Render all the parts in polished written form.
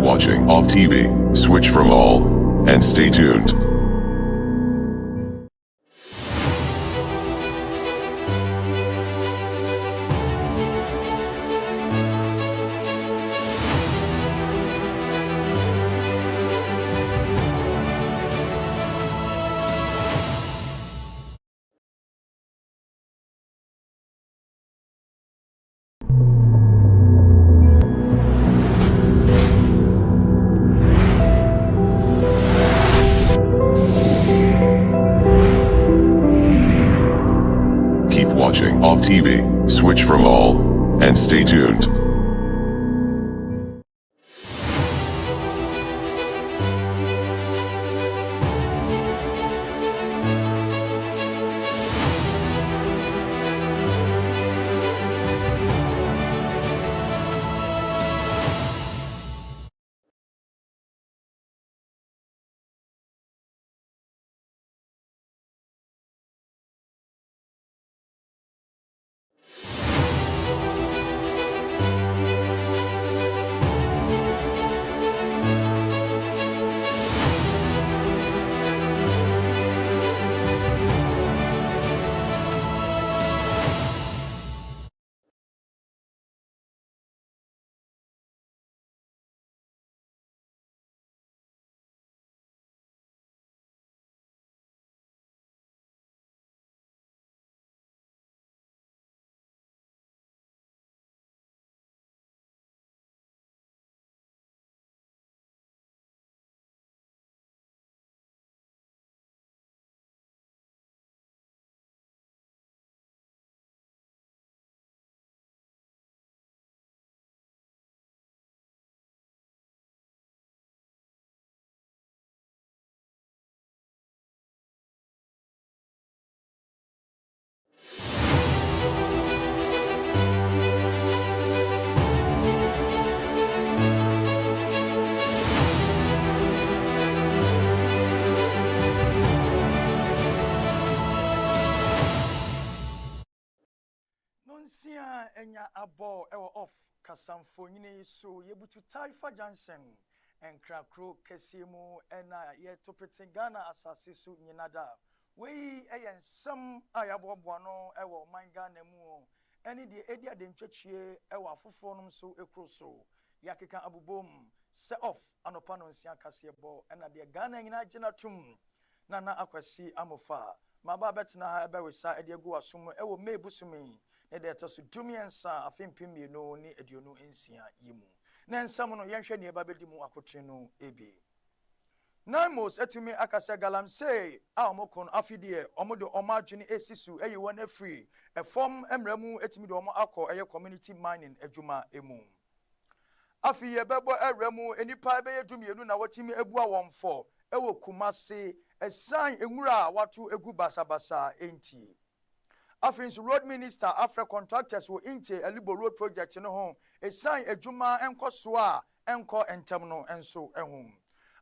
watching Off TV, switch from all, and stay tuned. Keep watching Off TV, switch from all, and stay tuned. Nonsia enya abo ewo off kasamfo nyine so yebutu Taifa Junction enkrakro kesiemu ena ye topete Ghana asase so nyinada wei eyensem ayabobo no ewo man Ghana mu eni de edia de ntwetwe ewo afofo nom so ekroso yakeka abubom se off anopa nonsia kasebo ena de Ghana nyina gina tum nana akwasi amofa maba betena ebe wesa ede gu asum ewo mebusumi ede to so dumiensa afempem no ni aduonu ensia yimu na nsam no yenhwe ne eba bedi mu akotwe no ebi Namos etumi akase galamse a omokon afidie omodo omadwene esisu eyi wona free efom emramu etumi de omo akọ eye community mining adwuma emu afiye bebo eramu enipa ebe dumienu na watimi ebua wonfo ewo Kumase esan enwura watu egu basabasa enti Afins Road Minister Afra Contractors wo inche Elibo Road Project no ho esan adwuma enkoso a enko entem no enso ehum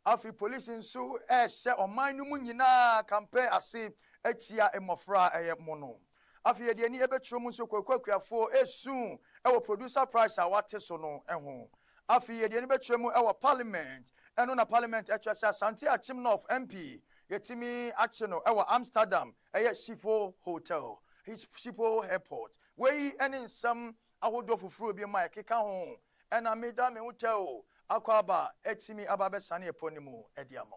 Afi police nso ehye oman no munyina campaign ase etia emofra eye mono afi ye de ani ebetro mu nso kwakwakuafo esu ewo producer price a wate so no eho afi ye de ani betro mu ewo parliament eno na parliament etwase Asante Achim North MP yetimi ache no ewo Amsterdam eye Schiphol Hotel Schiphol Airport wei eni nsam ahodo fufuru bi ma keka ho ena meda me hotel akwaba etimi ababe sane eponimu ediamo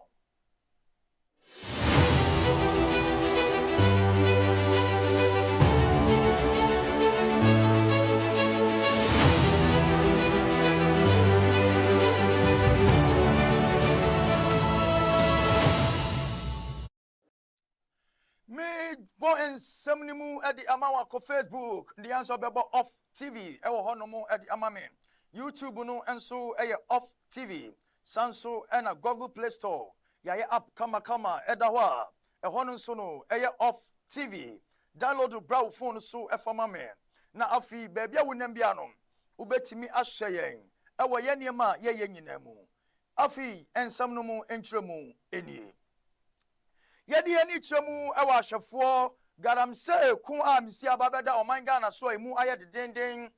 me bo ensamnimu edi amawa ko Facebook the answer bebo Off TV ewo honomo edi amame YouTube no enso eye Off TV sanso ena Google Play Store ya ye app kama eda ho a eho no nso no eye Off TV download brow phone so efama me na afi baby awunam bia no ubetimi ahye yen ewo ye niema ye nyinamu afi ensam no mu entremu eni yedi eni tremu ewa ahwefo garamse kun amsi ababeda oman Ghana so emu aye dendenden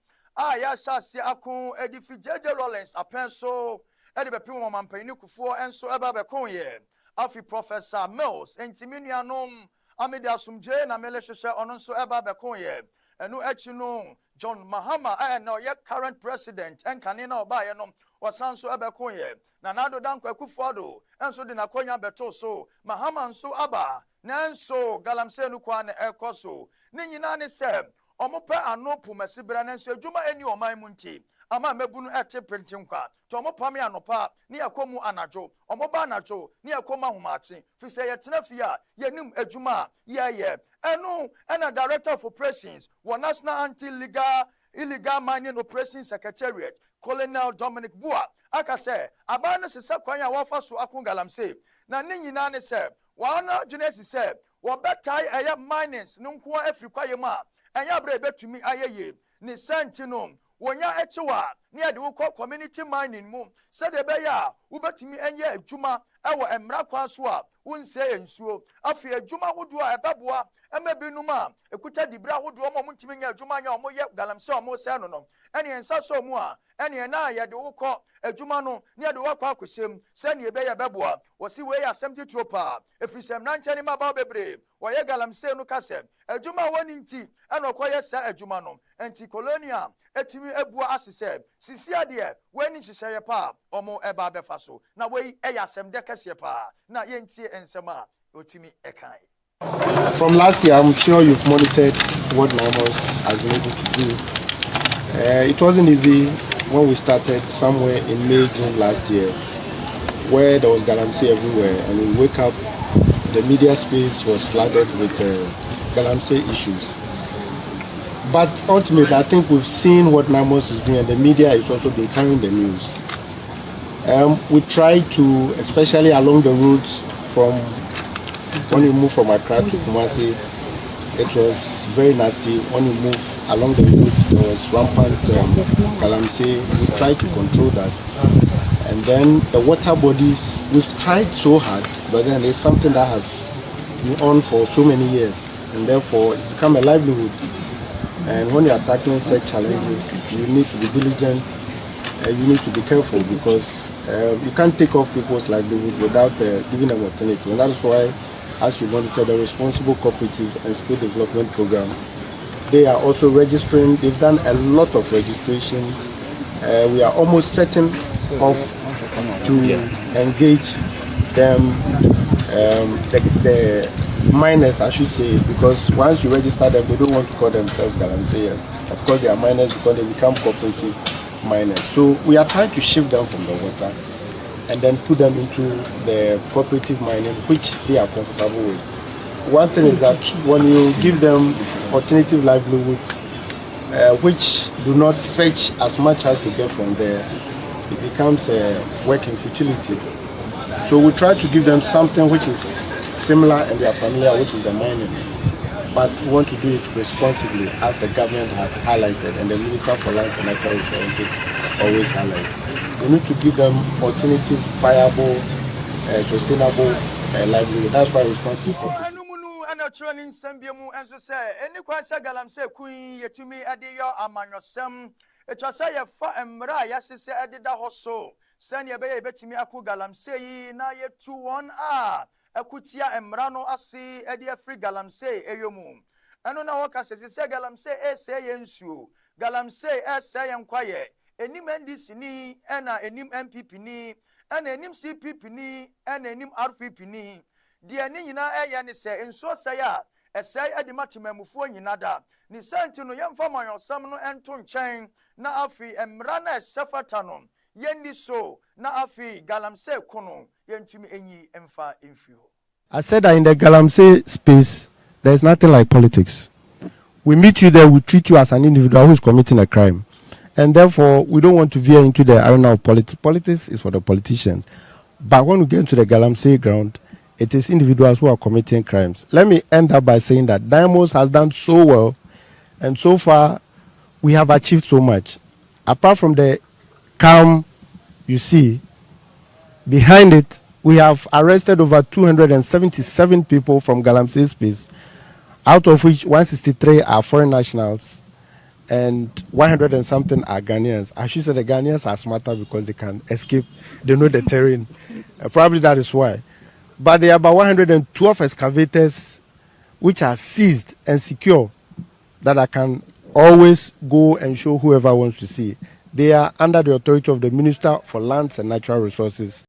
ya shase akun edifi JJ Rollins apenso ɛde bɛpem wɔn mampanyini kufuo nso ɛba bɛko yɛ afi Professor Mills ntimi nuanom amede asomdwe na mele hwehwɛ ɔno nso ɛba bɛko yɛ ɛno akyi no John Mahama na ɔyɛ current president ɛnkane na ɔba yɛ no wɔsan nso ɛbɛko yɛ na Nado Dankwa Akufo-Addo nso de n'akonya bɛto so Mahama nso aba nanso galamsey no kwa na ɛkɔ so ne nyinaa ne sɛ ɔmo pɛ ano pumasibra nanso adwuma ani ɔman mu nti ama mebunu ete pentinkwa to ɔmo pam ya nopa ne yakomu anajo ɔmo ba anajo ne yakoma homate fi sɛ yɛtena fi a yɛnim adwuma yɛyɛ ɛno ɛna director of operations wɔ national illegal mining operations secretariat Colonel Dominic Bua aka sɛ aba no sesa kwan a wɔfa so akon galamsey na ne nyinaa ne sɛ wɔana dwene si sɛ wɔbɛtae ɛyɛ minings no nko afiri kwaye mu a ɛnyɛ abere betumi ayeye ne sentino wonya echiwa ne ade wo community mining mu said ebeya wo betimi enye adwuma ewo emra kwa so a wonse ensuo afi adwuma hodo a ebeboa emebinum a ekuta dibra hodo o mo ntimi nya adwuma nya o mo ye galamsey o mo se no no ene ensa so mu a ene na ye de wo adwuma no ne ade wo akosem se ne ebeya beboa wo si we ya assembly tropa efrisem nanche ma ba bebre wo ye galamsey no kasem adwuma woni nti ene okoye sa adwuma no enti colonial etimi ebua asese sisi ade weni hyehyeye pa omo eba befa so na wei eyasem de kese pa na yentie ensema otimi ekai. From last year, I'm sure you've monitored what Naimos has been able to do. It wasn't easy when we started somewhere in May, June last year, where there was galamsey everywhere, and we wake up, the media space was flooded with galamsey issues. But ultimately, I think we've seen what Naimos is doing, and the media is also been carrying the news. We try to, especially along the routes from when you move from Accra to Kumasi, it was very nasty. When you move along the route, there was rampant galamsey. We tried to control that. And then the water bodies, we've tried so hard, but then it's something that has been on for so many years, and therefore it become a livelihood. And when you are tackling such challenges, you need to be diligent. You need to be careful because you can't take off people's livelihood without giving them alternative. And that's why, as you monitor the Responsible Cooperative and Skill Development Program, they are also registering. They've done a lot of registration. We are almost certain of to engage them, the miners, I should say, because once you register them, they don't want to call themselves galamseyers. Of course, they are miners because they become cooperative miners. So we are trying to shift them from the water and then put them into the cooperative mining, which they are comfortable with. One thing is that when you give them alternative livelihoods, which do not fetch as much as they get from there, it becomes a working futility. So we try to give them something which is similar and they are familiar, which is the mining. But we want to do it responsibly, as the government has highlighted and the Minister for Land and Natural Resources always highlights. We need to give them alternative, viable, sustainable livelihood. That's why we're responsible. Training Sambiamu and so say, any question galamsey queen yetumi adiyo amanyosem. It was a fa emra yasise adida hoso. Send your baby betimi aku galamsey na ye 2-1 akutia emrano asi edia free galamsey eyomu. Eno na waka se galamsey say yensu. Galamsey say yankwaye. Enim NDC ni ena enim MPP ni ena enim CPP ni ena enim RPP ni. Dia ni nyina ne se enso saya esai adimatimamufuo nyina da ni senti no yemfa manyosam no ento nchen na afi emra na esefata no yendi so na afi galamsey kono yentumi enyi emfa emfio. I said that in the galamsey space there is nothing like politics. We meet you there, we treat you as an individual who is committing a crime, and therefore we don't want to veer into the arena of politics. Politics is for the politicians, but when we get to the galamsey ground, it is individuals who are committing crimes. Let me end up by saying that Naimos has done so well, and so far we have achieved so much. Apart from the calm you see, behind it, we have arrested over 277 people from galamsey space, out of which 163 are foreign nationals, and 100 and something are Ghanaians. I should say the Ghanaians are smarter because they can escape. They know the terrain. Probably that is why. But there are about 112 excavators which are seized and secure that I can always go and show whoever wants to see. They are under the authority of the Minister for Lands and Natural Resources.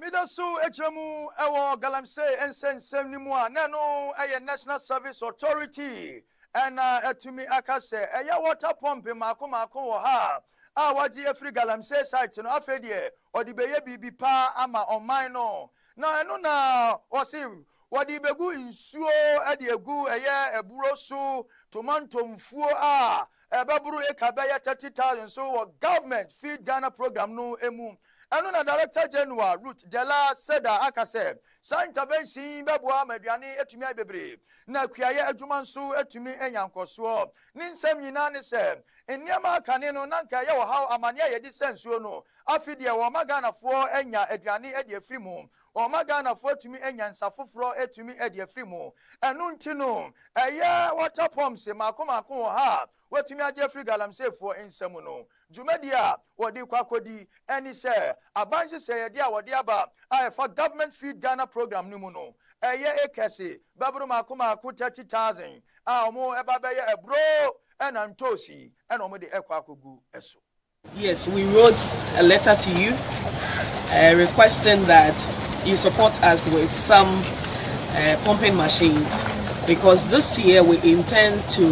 Midasu Echemu Ewo Galamsey and Sensem Nimua Nano a National Service Authority and Etumi Akase a water pump in Makomako ha. What the free Galamsey site no afedie or the baby pa ama on mino. Na no na osim what the begu in suo at the egu a year a burosu tomanto mfuo a baburu e kabaya 30,000 so what government feed Ghana program no emu. Anu na Director General Ruth Dela Seda Akase sa intervention beboa maduane etumi abebre na kuaye adwumanso etumi enyankoso ni nsem nyina ne se eniama kane no nanka ye wo haw amane ye di sensuo no afide wo magana fo enya aduane ede afiri mu wo magana fo etumi enyansa foforo etumi ede afiri mu enu nti no eye water pumps makomako ha wetumi age afiri Galamsey fo ensem no Jumedia, what do Kwakodi, any say, a bunch of say, dear, what the aba, I for government feed Ghana program, Numuno, a year a cassie, Babruma Kuma, 30,000, more a bro, and Antosi, and Omedi Ekwakugu, eso. Yes, we wrote a letter to you requesting that you support us with some pumping machines because this year we intend to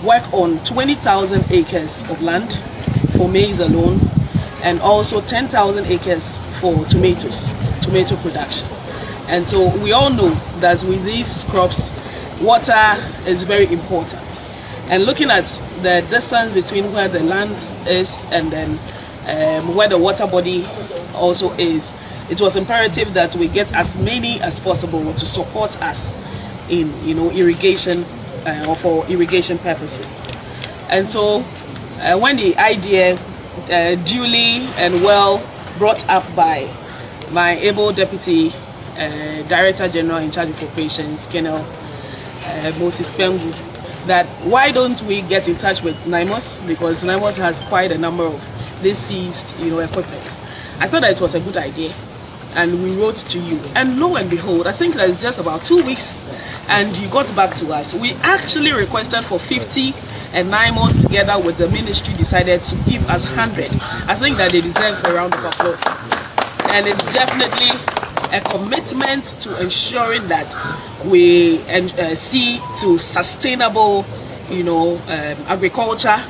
work on 20,000 acres of land for maize alone and also 10,000 acres for tomato production. And so we all know that with these crops, water is very important. And looking at the distance between where the land is and then where the water body also is, it was imperative that we get as many as possible to support us in irrigation or for irrigation purposes. And so when the idea duly and well brought up by my able Deputy Director General in charge of operations, Colonel Moses Pengu, that why don't we get in touch with NIMOS, because NIMOS has quite a number of these seized equipment. I thought that it was a good idea and we wrote to you, and lo and behold, I think that it's just about 2 weeks and you got back to us. We actually requested for 50 and NIMOS together with the ministry decided to give us 100. I think that they deserve a round of applause. And it's definitely a commitment to ensuring that we see to sustainable, agriculture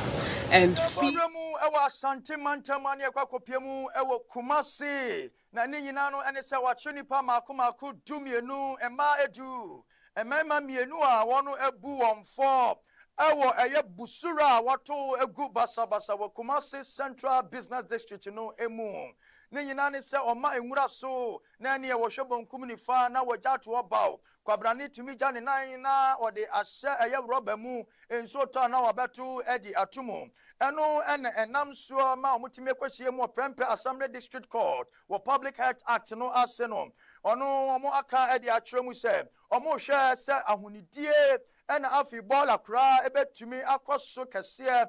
and feed. Ewa Asante Mantamani Ekwakopiemu ewo Kumasi na ni nyina no ene se watwe nipa makomako dumienu ema edu emema mienu a wono ebu wonfo ewo eye busura wato egu basabasa wo Kumasi Central Business District no emu ni nyina ne se oma enwura so na ne ye wo hwebonkum nifa na wogya to obaw kwabrane tumi gya ne nan na ode ahye eye roba mu enso to na wabeto edi atumu eno enam so ma omutime kwahie mu Prempeh Assembly District Court wo Public Health Act no ase no ono omo aka edi akyeremu se omo hwe se ahunidie ena afi bola kra ebetumi akoso kese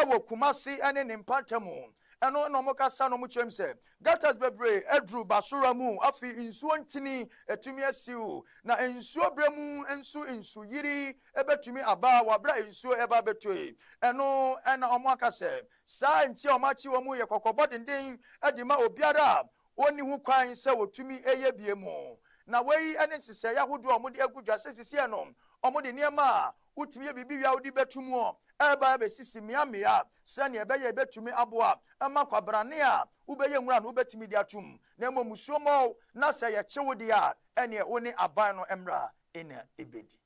ewo Kumasi ene ne mpatamu eno no mo kasa no mo kyem se gatas bebre edru basura mu afi nsuo ntini etumi asiu na nsuo bremu ensu yiri ebetumi aba wabra nsuo eba betoi eno ena omo akase sa nti omachi wo mu ye kokobodenden edima obiara oni hu kwan se wotumi eye biemu na wei ene sise ya hodo omo de agudwa sesisi eno omo de niema utumi ye bibi wia odi betumu eba besisi miamia sane ebeye betumi aboa ama kwabrane a ubeye nwura no ubetimi di atum na momusuomo na se ye chewodi a ene woni aban no emra ena ebedi.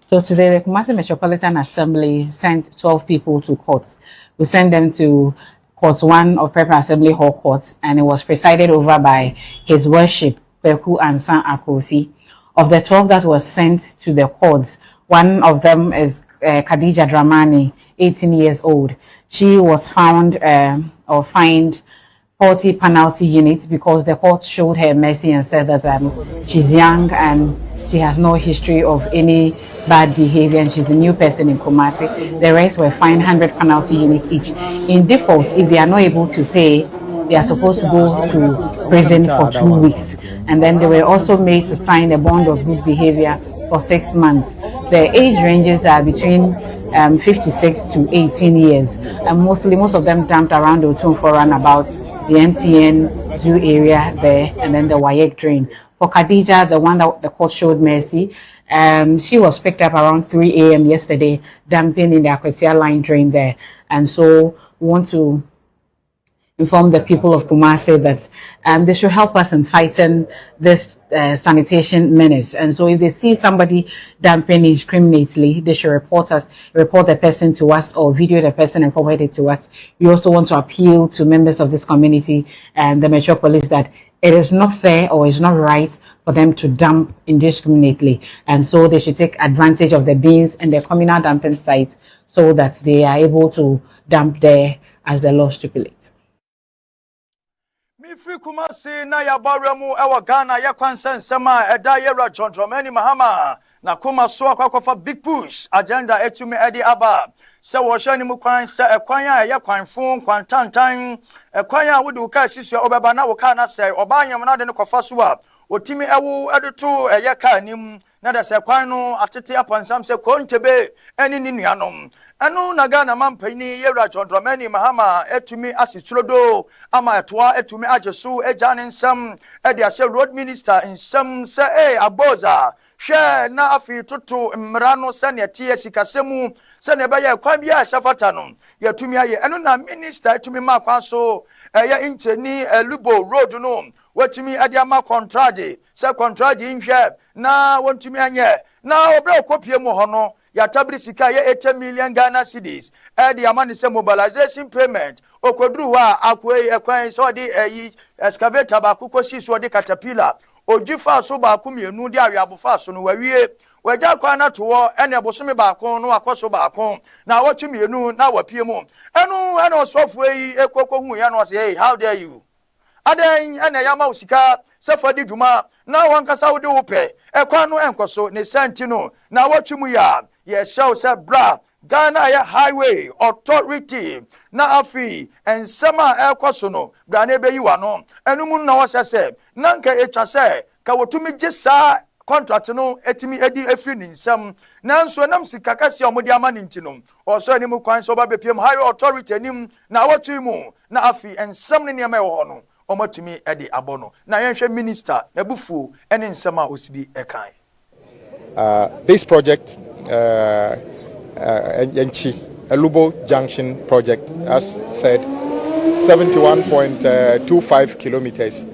So today the Kumasi Metropolitan Assembly sent 12 people to courts. We sent them to Court 1 of Prempeh Assembly Hall Court, and it was presided over by His Worship Kweku Ansan Akrofi. Of the 12 that was sent to the courts, one of them is Khadija Dramani, 18 years old. She was found or fined faulty penalty unit because the court showed her mercy and said that she's young and she has no history of any bad behavior and she's a new person in Kumasi. The rest were fined 100 penalty units each. In default, if they are not able to pay, they are supposed to go to prison for 2 weeks. And then they were also made to sign a bond of good behavior for 6 months. The age ranges are between 56 to 18 years. And most of them dumped around the Otumfor runabout, the MTN zoo area there, and then the Wayek drain. For Khadija, the one that the court showed mercy, she was picked up around 3 a.m. yesterday, dumping in the Akwetia line drain there. And so we want to inform the people of Kumasi that they should help us in fighting this sanitation menace. And so if they see somebody dumping indiscriminately, they should report the person to us or video the person and forward it to us. We also want to appeal to members of this community and the metropolis that it is not fair or it's not right for them to dump indiscriminately. And so they should take advantage of the bins and the communal dumping sites so that they are able to dump there as the law stipulates. Free Kumasi na ya baremu ewa Ghana ya kwansen sema eda yera John Dramani Mahama na Kumasi kwa big push agenda etumi edi aba se wo hwe ni mu kwan se ekwan ya kwan fun kwan tantan ekwan ya wodi uka sisu obeba na wo ka na se obanyam na de ne kofa so a otimi ewu edoto eye ka nim na de se kwan no atete apansam se kontebe eni ni nuanom anu na Ghana mampani yera John Dramani Mahama etumi asiturodo ama etoa etumi ajesu ejane nsam ede ahye road minister nsam se aboza hwe na afi tutu mrano se ne tie sikasemu se ne beye kwan bia safata no yetumi aye anu na minister etumi makwa so ya incheni Lubo road no watumi ade ama contract se contract nhwe na wontumi anye na obra okopie mu hono ya tabri sika ye 80 million Ghana cedis edi amani se mobilization payment okodru wa akwai ekwan so di excavator ba kukosi so di caterpillar ojifa so ba kumienu di awiabofa so no wawie waja kwa na to ene bosome ba kon no akoso ba kon na wotumienu na wapie mu enu sofo yi ekoko hu ya no say hey how dare you adan ene ya ma usika sefadi dwuma na wankasa wode wope ekwan no enkoso ne santino na watumu ya yes show say bra Ghana ya highway authority na afi ensema ekoso no bra na ebeyiwa no enum na wo sese na nka etwa se ka wotumi gisa contract no etimi edi efri ni nsam nanso nam sika kase omodi ama ni ntino oso ani mu kwan so ba bepiem highway authority anim na watumu na afi ensam ne niam e wo no omatumi edi abono na yenhwe minister ebufu ene nsema osibi ekan. This project, Lubo Junction project, as said, 71.25 kilometers.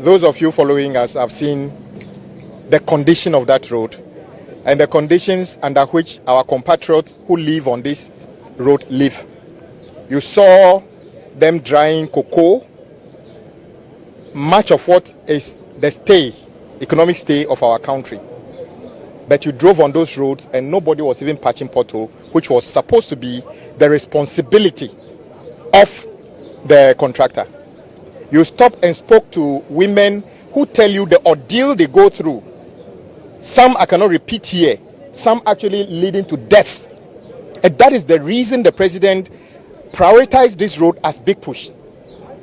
Those of you following us have seen the condition of that road and the conditions under which our compatriots who live on this road live. You saw them drying cocoa. Much of what is the economic stay of our country. But you drove on those roads and nobody was even patching pothole, which was supposed to be the responsibility of the contractor. You stopped and spoke to women who tell you the ordeal they go through. Some I cannot repeat here, some actually leading to death. And that is the reason the president prioritized this road as big push.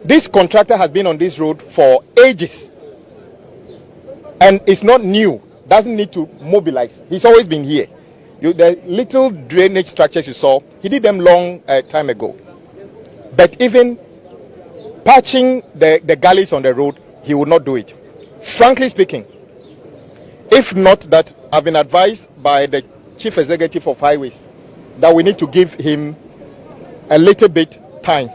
This contractor has been on this road for ages and it's not new. Doesn't need to mobilize. He's always been here. The little drainage structures you saw, he did them long time ago. But even patching the gullies on the road, he would not do it. Frankly speaking, if not that, I've been advised by the chief executive of highways that we need to give him a little bit time.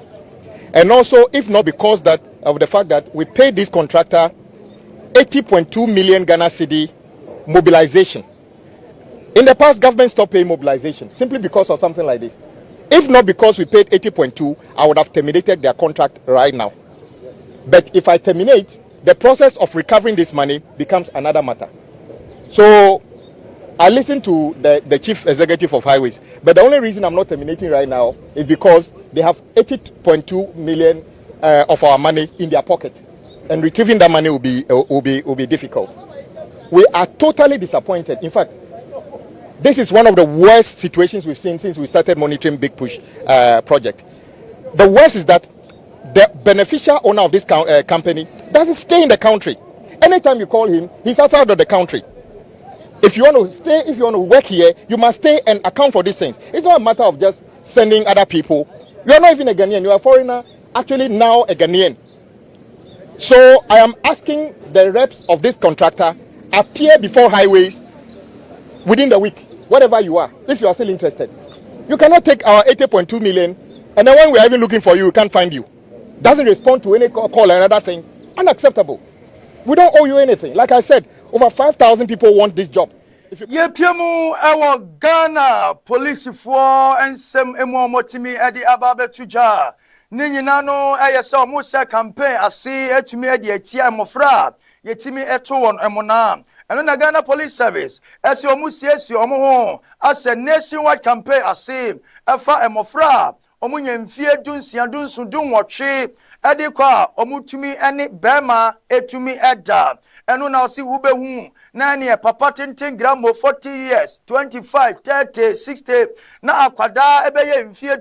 And also, if not because of the fact that we paid this contractor 80.2 million Ghana cedi mobilization. In the past, government stopped paying mobilization simply because of something like this. If not because we paid 80.2, I would have terminated their contract right now. But if I terminate, the process of recovering this money becomes another matter. So I listened to the chief executive of highways, but the only reason I'm not terminating right now is because they have 80.2 million of our money in their pocket, and retrieving that money will be difficult. We are totally disappointed. In fact, this is one of the worst situations we've seen since we started monitoring Big Push project. The worst is that the beneficial owner of this company doesn't stay in the country. Anytime you call him, he's outside of the country. If you want to stay, if you want to work here, you must stay and account for these things. It's not a matter of just sending other people. You are not even a Ghanaian. You are a foreigner, actually now a Ghanaian. So I am asking the reps of this contractor appear before highways within the week, wherever you are, if you are still interested. You cannot take our 80.2 million, and then when we are even looking for you, we can't find you. Doesn't respond to any call or another thing. Unacceptable. We don't owe you anything. Like I said, over 5,000 people want this job. Yepiemu ewo Ghana police for ensem emu motimi edi ababe tuja. Ni nyina no eyese omo se campaign ase etumi edi atia mofra yetimi eto won emona. Eno na Ghana Police Service ese omo siesi omo ho ase nationwide campaign ase efa emofra omo nyamfie dunsia dunsu dunwotwe edi kwa omo tumi ene bema etumi eda. Eno na osi wubehu nani e papa tintin gram 40 years 25 30 60 na akwada ebeye mfie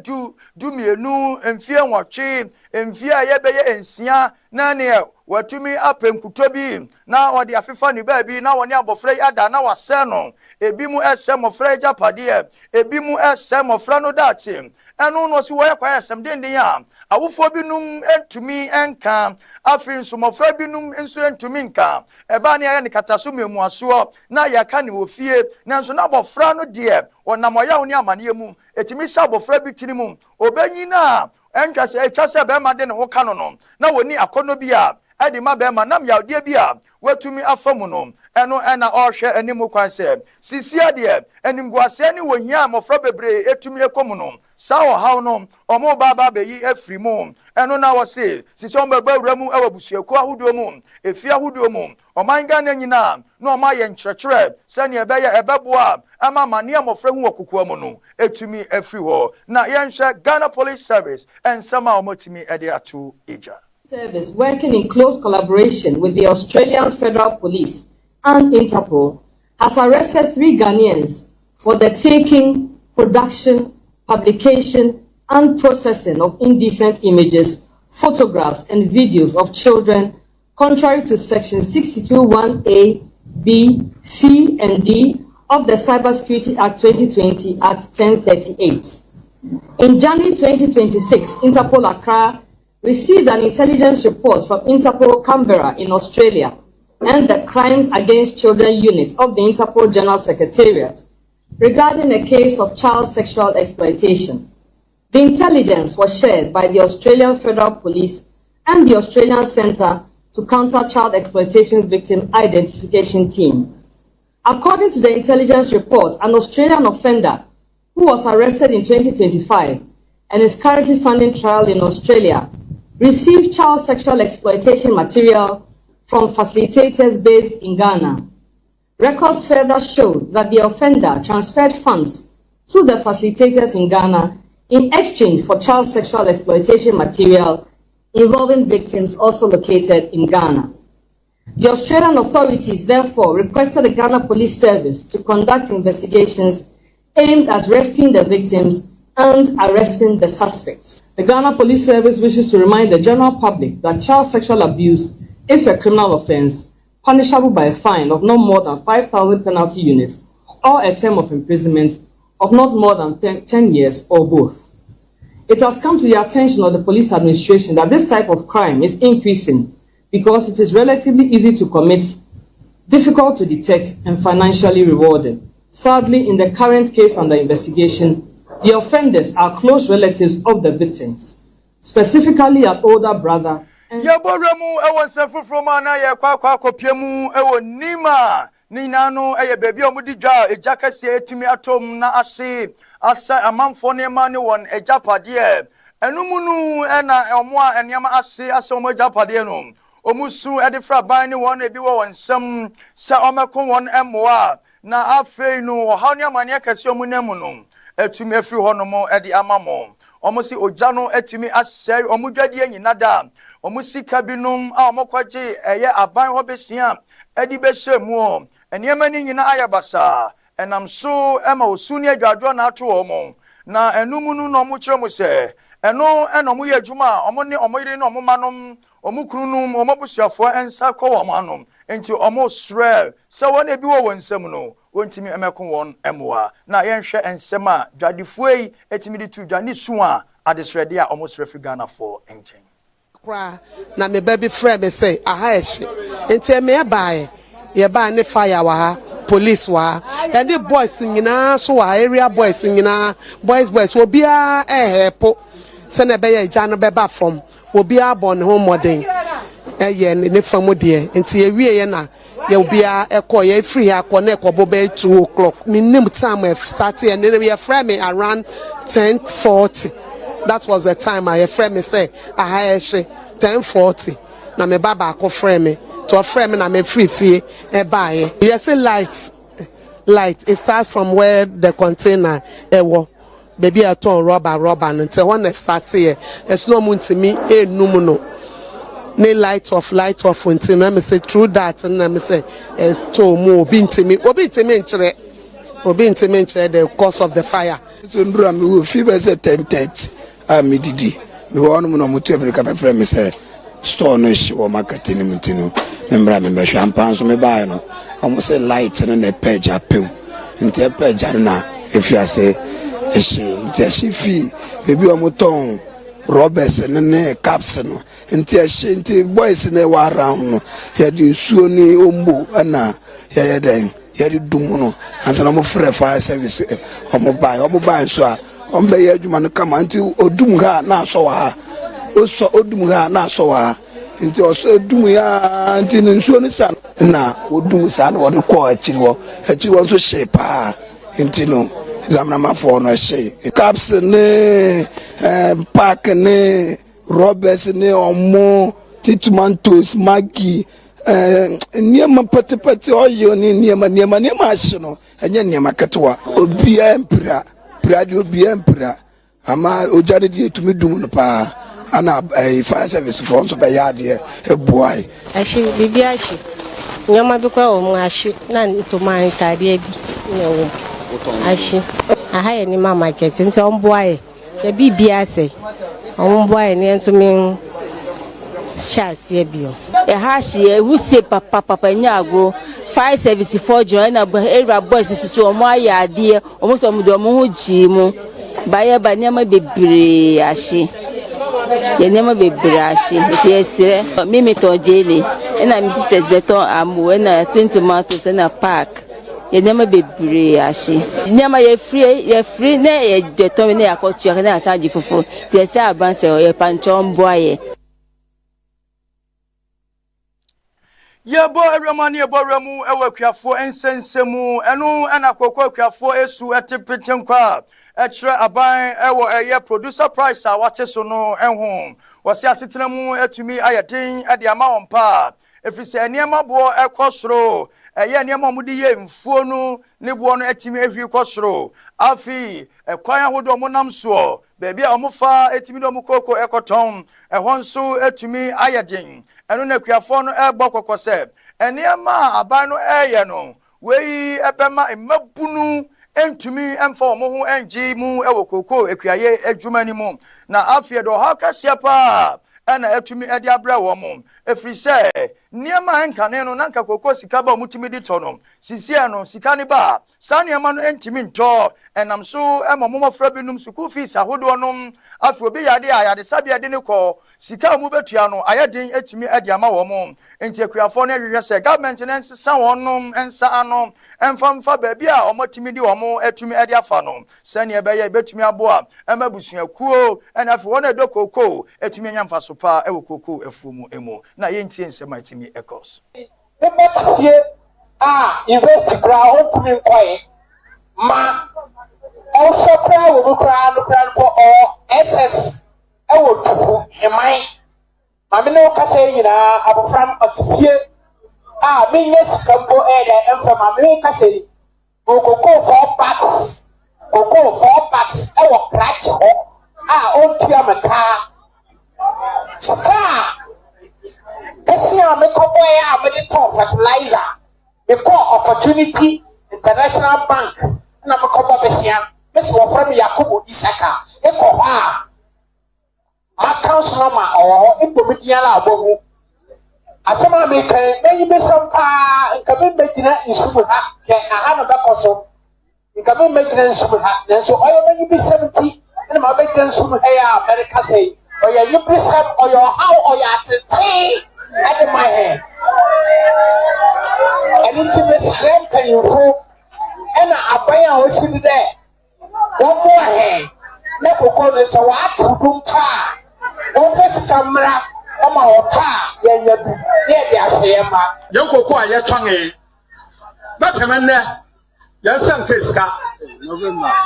du mienu mfie nwotwe mfie ayebeye ensia nani e watumi apenkutobi na odi afefa ni baabi na woni abofra ada na wase no ebi mu ese mofra japade ebi mu ese mofra no dachi eno no si woye kwa esem denden ya awufo binum entumi enka afin so mofra binum enso entumi nka eba ne ya ne kataso memu aso na yaka ne ofie nanso na abofra no de wonam oya woni amane mu etimi sha abofra bitini mu obanyina enkase etwase be ma de ne ho ka no na woni akono bi a edi ma be ma nam yawde bi a watumi afamu no eno ena ohwe animu kwanse sisia de animguase ni wohia mofra bebre etumi ekomu no sawo haw no omo baba be yi afri mu eno na wose sisom baba wuramu awabusuaku ahodo mu efi ahodo mu omanga na nyina na oma ye nkyerɛkyerɛ sani ebeye ebeboa ama mane mofra hu okukua mu no etumi afri ho na yenhwɛ Ghana Police Service ensama omotimi ede ato eja Service working in close collaboration with the Australian Federal Police and Interpol has arrested 3 Ghanaians for the taking, production, publication and processing of indecent images, photographs and videos of children contrary to section 62(1)(a), (b), (c) and (d) of the Cybersecurity Act 2020 Act 1038. In January 2026, Interpol Accra received an intelligence report from Interpol Canberra in Australia and the Crimes Against Children Unit of the Interpol General Secretariat regarding a case of child sexual exploitation. The intelligence was shared by the Australian Federal Police and the Australian Centre to Counter Child Exploitation Victim Identification Team. According to the intelligence report, an Australian offender who was arrested in 2025 and is currently standing trial in Australia received child sexual exploitation material from facilitators based in Ghana. Records further showed that the offender transferred funds to the facilitators in Ghana in exchange for child sexual exploitation material involving victims also located in Ghana. The Australian authorities therefore requested the Ghana Police Service to conduct investigations aimed at rescuing the victims and arresting the suspects. The Ghana Police Service wishes to remind the general public that child sexual abuse is a criminal offence punishable by a fine of not more than 5,000 penalty units or a term of imprisonment of not more than 10 years or both. It has come to the attention of the police administration that this type of crime is increasing because it is relatively easy to commit, difficult to detect, and financially rewarded. Sadly, in the current case under investigation, the offenders are close relatives of the victims, specifically an older brother. Yaboremu ewo sefu from ana ye kwa kopiemu ewo nima ni nano eye bebi omudi dwa ejakase etimi atom na asa amanfo ne ma ne won ejapade enumunu ena omo a eniama ase omo ejapade no omusu edifra ban ne won ebi wo nsam se omekon won emoa na afei no ohawne amane kase omunemu no etumi afiri honomo edi amamo ɔmo si ogya no atumi asɛe ɔmo dwadie nyina da ɔmo sika binom a ɔmo kwagye ɛyɛ aban hɔ besia adi bɛhyɛ mu nneɛma ni nyina ayɛ basa ɛnam so ɛma osu ne adwadwo na ato ɔmo na ɛnum no na ɔmo kyerɛ mo sɛ ɛno ɛna ɔmo yɛ adwuma ɔmo ne ɔmo yere ne ɔmo manom ɔmo kununum ɔmo busuafoɔ ɛnsa kɔ wɔn anom enti ɔmo srɛ sɛ wɔn ebi wɔ wɔn nsam no wɔntimi ɛmɛko wɔn ɛmoa na yɛnhwɛ nsɛm a dwadefoɔ yi etimi de tu dwane su a adesrɛde a ɔmo srɛ fi Ghanafoɔ nkyɛn na me baby friend me say aha ehye enti me baaye ye ba ne fire wa ha police wa and the boys nyina so wa area boys nyina boys obia help se na be ye gya no be ba from obia born home modern ye ne fam de enti ye wie ye na ye obia ekọ ye free akọ na ekọ bo be 2 o'clock me nim time I start and then we friend me around 10:40. That was the time my friend me say aha ehye 10:40 na me baba ko friend me to a friend me na me free fee e buy yes light it starts from where the container wo baby I turn rubber until when I start here it's no moon to me enum no ne light off until na me say through that and na me say to mo obi ntimi nkyere the cause of the fire so ndura me wo fi be say 10:30 me didi me won mo no mutu America pe frɛ me say store no shi wo market ni mutino me mbra me be hwampan so me buy no omo say light no na page apem nti page na if you say eshi nti eshi fi bebi omo ton robbers ne caps no nti eshi nti boys na wa around no ya di suo ni ombo na ya den ya di dum no ansa na mo frɛ fire service omo buy so a ombe ye adwuma no kama nti odum ha na so wa oso odum ha na so wa nti oso odum ya nti nsuo ni sa na odum sa na wo ko akiri wo nso hye pa nti no zamna mafo no hye caps ne pack ne robbers ne omo titumantos magi niema pati oyo ni niema ahye no enye niema ketwa obi empira radio bi empira ama ojade die tumi dum no pa ana fire service for so be yade e boy ahye bibi ahye nyoma bi kwa o mu ahye na ntoman tade bi na wo ahye aha ye ni ma market nti on boy ya bibi ase on boy ni ntumi shasie bio e hahye who say papa nyago fire service for join na area boys so omo ayade omo so mo do omo ho ji mu baye ba niam bebre ahye ye niam bebre ahye e sire mimi to jele na mi sister beton amu na tomatoes na park ye niam bebre ahye niam ye free na ye beton na yakotu na asaji fufu te say abanse ye panchon boye Yebo Eremani Eboremu Ewakwiafo ensensemu enu ena kokokwiafo esu etepetenkwa etre aban ewo eye producer price a wate so no enhu wose asetenemu etumi ayedin ade ama wonpa efise eniema bo ekosoro eye eniema omudi ye mfuo no ne bo no etimi ehwi kosoro afi ekwan ahodo monam so bebi a omofa etimi do mukoko ekoton ehonso etumi ayedin enu na kwiafo no egbo kokose eniema aban no eye no wei ebema emabunu entumi emfa omo ho enji mu ewo koko ekwiaye adwumani mu na afie do ha kasia pa ena etumi ede abra wo mu efrise niema enkane no nanka koko sika ba mutimi di tono sisia no sika ni ba sa niema no entimi nto enam so emommo fra binum school fees ahodo no afi obi yade sabia de ne ko sika mu betua no ayedin etumi ade ama wo mu enti akuafo no hwehwe se government ne nsa wonnom ensa ano emfamfa ba bia omotimi di wo mu etumi ade afa no sane ebeye betumi aboa emabusuakuo ena afi wona edokoko etumi anyamfa so pa ewo koko efumu emu na yentie nsema etimi ekos emetie invest kra hokumi nkwae ma also kra wo kra no ko SS ewo tufu hemai ma me no kase nyina abofram atifie me yes kampo eda emfa ma me kase okoko 4 packs ewo crash ho Unity International Bank na makoba besia mesi wo from Yakubu Isaka ekoha accounts number or impomediala abogu asema me kan meyi besampa nka me medina nsumu ha ke aha no bekoso nka me medina nsumu ha nanso oyo meyi besamti na ma medina nsumu ha ya America say oyo yibrisam oyo how oyo atete at my hand and intimate strength can you for and abaya o si there one more hand na kokoro so wa tudum ka one first camera Oma opa ye bi ne dia hwema ye kokko a ye twange ba pemenne ye san keska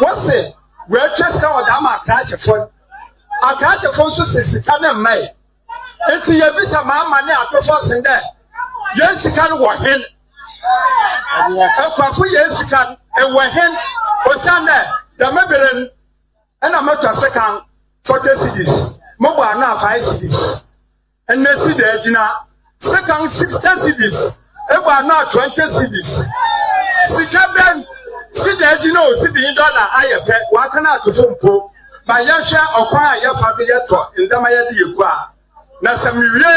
wose we cheska o da ma akrache fon so sisika na mai enti ye bisa ma ne atofo sen de ye sika no wo hen akwafo ye sika e wo hen osane da meberen na matwa sekan 40 cedis mo ba na 5 cedis and Messi de Gina, second 60 cities, ever not 20 cities. Sikaben, see the Gino, see the dollar, I pay, what can I do for my Yasha or Paya your family in the Mayati Yuqua. Nasamirie,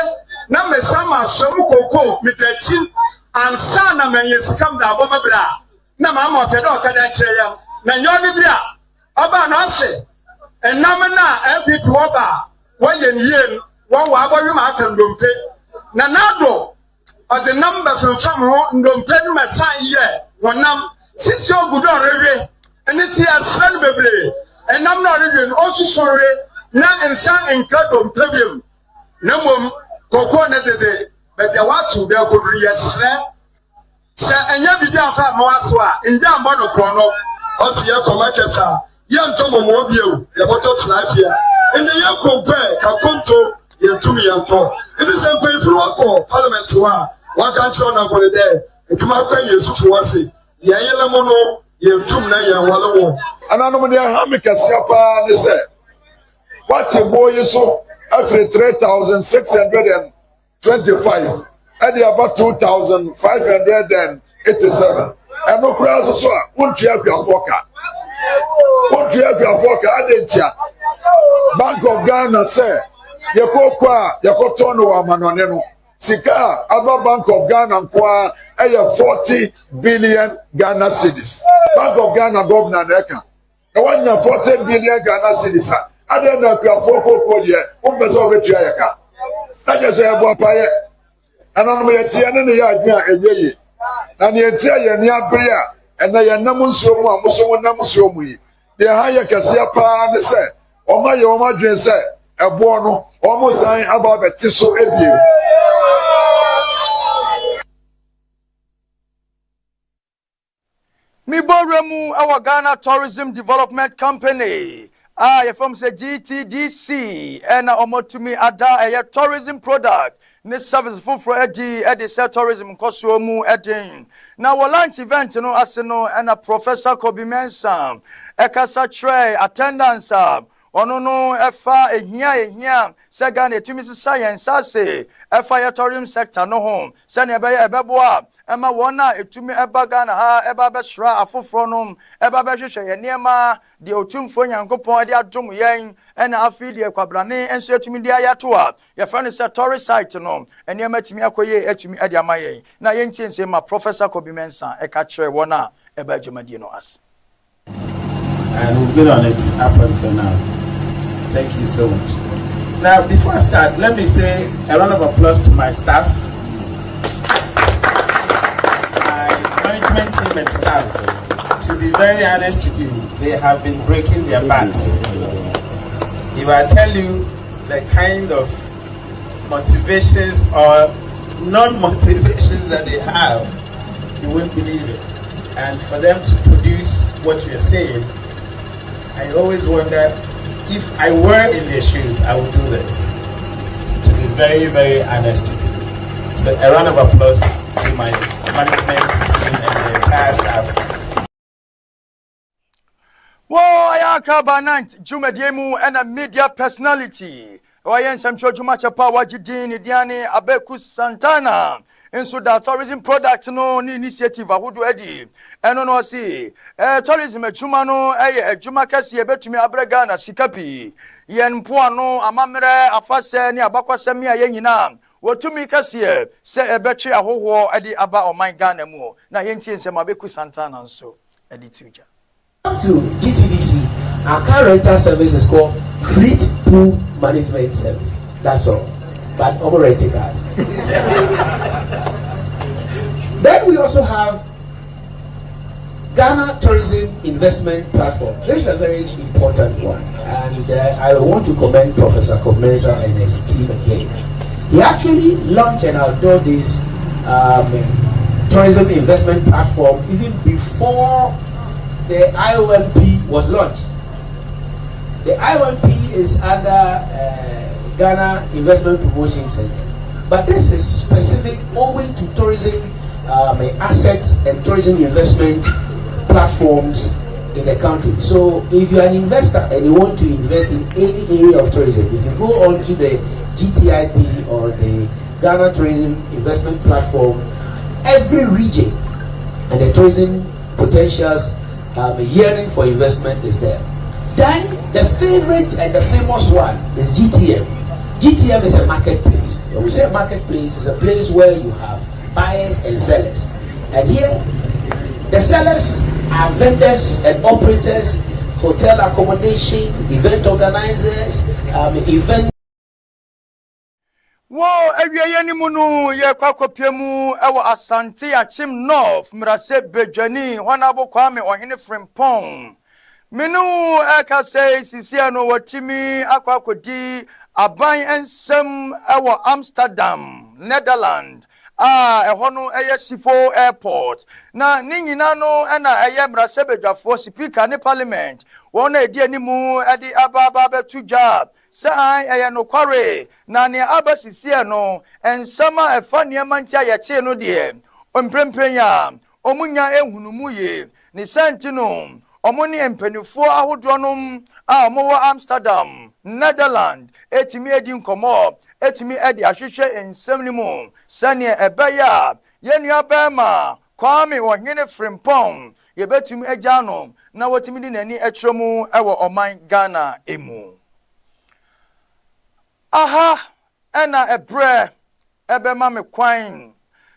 number summer, so cocoa, Mitachin, and Sana Mayas come down, Bobabra. Namama Pedoka, Nanyonibia, Aba Nase, and Namana, every water, when yen. One wabari makan dompe na nado or the number from some dompe masai ye wanam since your good already and it's a son baby and I'm not even also sorry na insan in kadom premium namum koko na tete but the watu there could reasre sa enya bibi afa mawaswa inda mbono krono o si ye komaketa ye ntomo mo bieu ye boto tnafia and ye compare kakonto Yentumi yanto. It is a painful work Parliament one country on the day. If you might pay Yusuf Wasi, Yayela Mono, Yentum Naya Walawo. And I know they have me Cassiapa, they say. What a boy is so after 3,625. And they about 2,587. And no crowds also won't you have your forecast. Won't you have your forecast? I didn't hear. Bank of Ghana say. Yakokwa yakotono wa manoneno sika aba Bank of Ghana kwa 40 billion Ghana cedis. Bank of Ghana governor neka na wanya 40 billion Ghana cedis ade na kwa foko kodie umpesa obetua yaka naje se ebo apaye ananu yetia ne ya adwua enyeye na ne yetia ye ne abere a na ye nam nsuo mu amuso mu nam nsuo mu yi de ha ye kase apa ne se oma ye oma dwen se ebo no almost about the tissue ebie. Mi boremu our Ghana Tourism Development Company. You from say GTDC and omotumi ada a tourism product. Ne service for Eddie sell tourism kosuomu edin. Now our lunch event no aseno and a Professor Kobe Mensah. Ekasa tray attendance ono no efa ehia sega na etumi science ase efa ya tourism sector no home se na ebe ya ebeboa ema wona etumi ebaga na ha eba be shra afoforo no eba be hwehwe ye niema de otumfo nyankopon de adom yen ena afi de kwabrane enso etumi de ayato a ye fa no se tourist site no eniema timi akoye etumi ade amaye na yentie ma Professor Kobe Mensah eka kire wona eba dwumadie no as and we'll get on it up until now. Thank you so much. Now, before I start, let me say a round of applause to my staff, my management team and staff. To be very honest with you, they have been breaking their backs. If I tell you the kind of motivations or non-motivations that they have, you won't believe it. And for them to produce what you're saying, I always wonder if I were in their shoes, I would do this. To be very, very honest with you. So a round of applause to my management team and the entire staff. Whoa, I am Kabanant, Jumediemu, and a media personality. Oyen Sam Chojuma Chapa Wajidin Diani Abeku Santana. And so that tourism products no initiative I would do Eddie. And no see tourism a Chumano a Jumakasi betumi Abregana Sikapi. Yen Puano Amamere Afase ni Abakwa Semia Yenina. What to me Cassia say a betri a whole Eddie Abba or my Ghana mo. Na Yenti and Samabeku Santana and so Eddie Tuja. To GTDC, our car rental service is called Fleet Pool Management Service. That's all. But operating cars. Then we also have Ghana Tourism Investment Platform. This is a very important one, and I want to commend Professor Komensa and his team again. He actually launched an outdoor days tourism investment platform even before the IOMP was launched. The IOMP is under Ghana Investment Promotion Center, but this is specific owing to tourism assets and tourism investment platforms in the country. So if you're an investor and you want to invest in any area of tourism, if you go on to the GTIP or the Ghana Tourism Investment Platform, every region and the tourism potentials yearning for investment is there. Then the favorite and the famous one is GTM. GTM is a marketplace. When we say marketplace, it's a place where you have buyers and sellers. And here, the sellers are vendors and operators, hotel accommodation, event organizers, event. Wo ewie ni munu ye kwakopiemu ewo Asante Achim North Mrase Bejani Honorable Kwame Ohene Frimpong menu eka say sisia no watimi akwakodi aban ensem ewo Amsterdam Netherlands ehɔ no eye Sifo Airport na ni nyina no na eye Mrase Bejafo speaker ne parliament wona edi animu edi ababa betuja sai eye no kware na ne abasisi no ensama efa niema ntia ye no de ompremprenya omunya ehunumu ye ne santino omuni empanifo ahodo no omowo Amsterdam Netherlands etimi edi nkomo etimi edi ahwehwe ensem ni mu sane ebeya yenua bema Kwame Ohene Frimpong yebetumi agya no na wotimi di nani etremu ewo oman Ghana emu. Aha ena ebre ebe mame kwan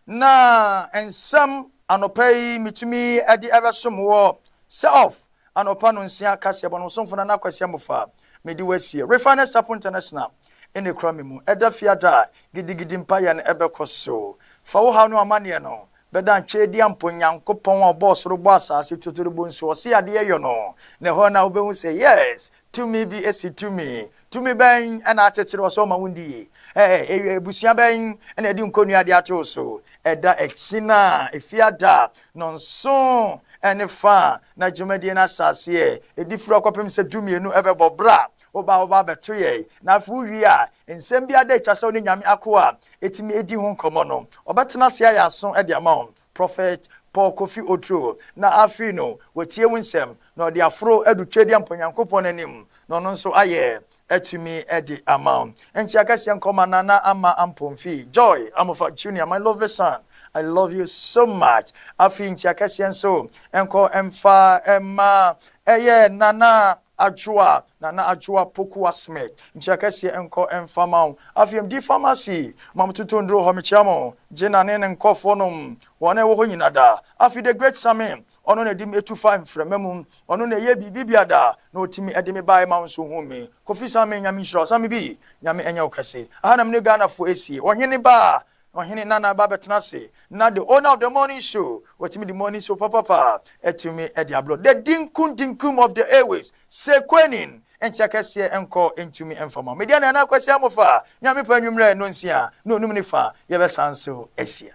na ensam anopai mitumi edi ebesomo self anopa no nsia kase bono somfona na kwase amofa medi wasie Refinance Staff International ene krami mu eda fiada gidigidi mpaya na ebe koso fa wo ha no amane no beda ntwe di amponyankopon obosoro bo asase tuturu bo nso ose ade ye no ne ho na obehu say yes to me be esi to me ben ana achechire oso ma wundi ebusia ben ana edi nkonu ade ato so eda ekina efiada nonso ene fa na jumadi na asase edifuro akopem se dumienu ebebo bra oba betoye na afu wi a ensem bia da etwa se ne nyame akoa etimi edi ho nkomo no obetena se ya aso ede ama Prophet Paul Kofi Otro na afino wetie winsem na ode afro edutwedi amponyankopon anim no nso aye etumi edi ama enchi akase nkoma na ama ampomfi Joy Amofa Junior, my lovely son, I love you so much. Afi nchi akase nso enko emfa emma eye nana Ajua Poku Asmet nchakasi enko enfama afiem di pharmacy mamtuto ndro homichiamo jena nene nkofo nom wona wo nyina da afi the great Samin ono na dim 25 frememu ono na ye bibia da na otimi edimi bae ma nso humi Kofi Samin nyame shiro sami bi nyame enya okase aha ne Ghana fo esi ohene ba ohene nana ba betnase na the owner of the morning show watimi the morning show papa etumi ediablo the dinkum of the airwaves sekwenin enchakase enko entumi enfama media na kwasi amofa nyame pa nwumre no nsia no num ni fa ye besanso esia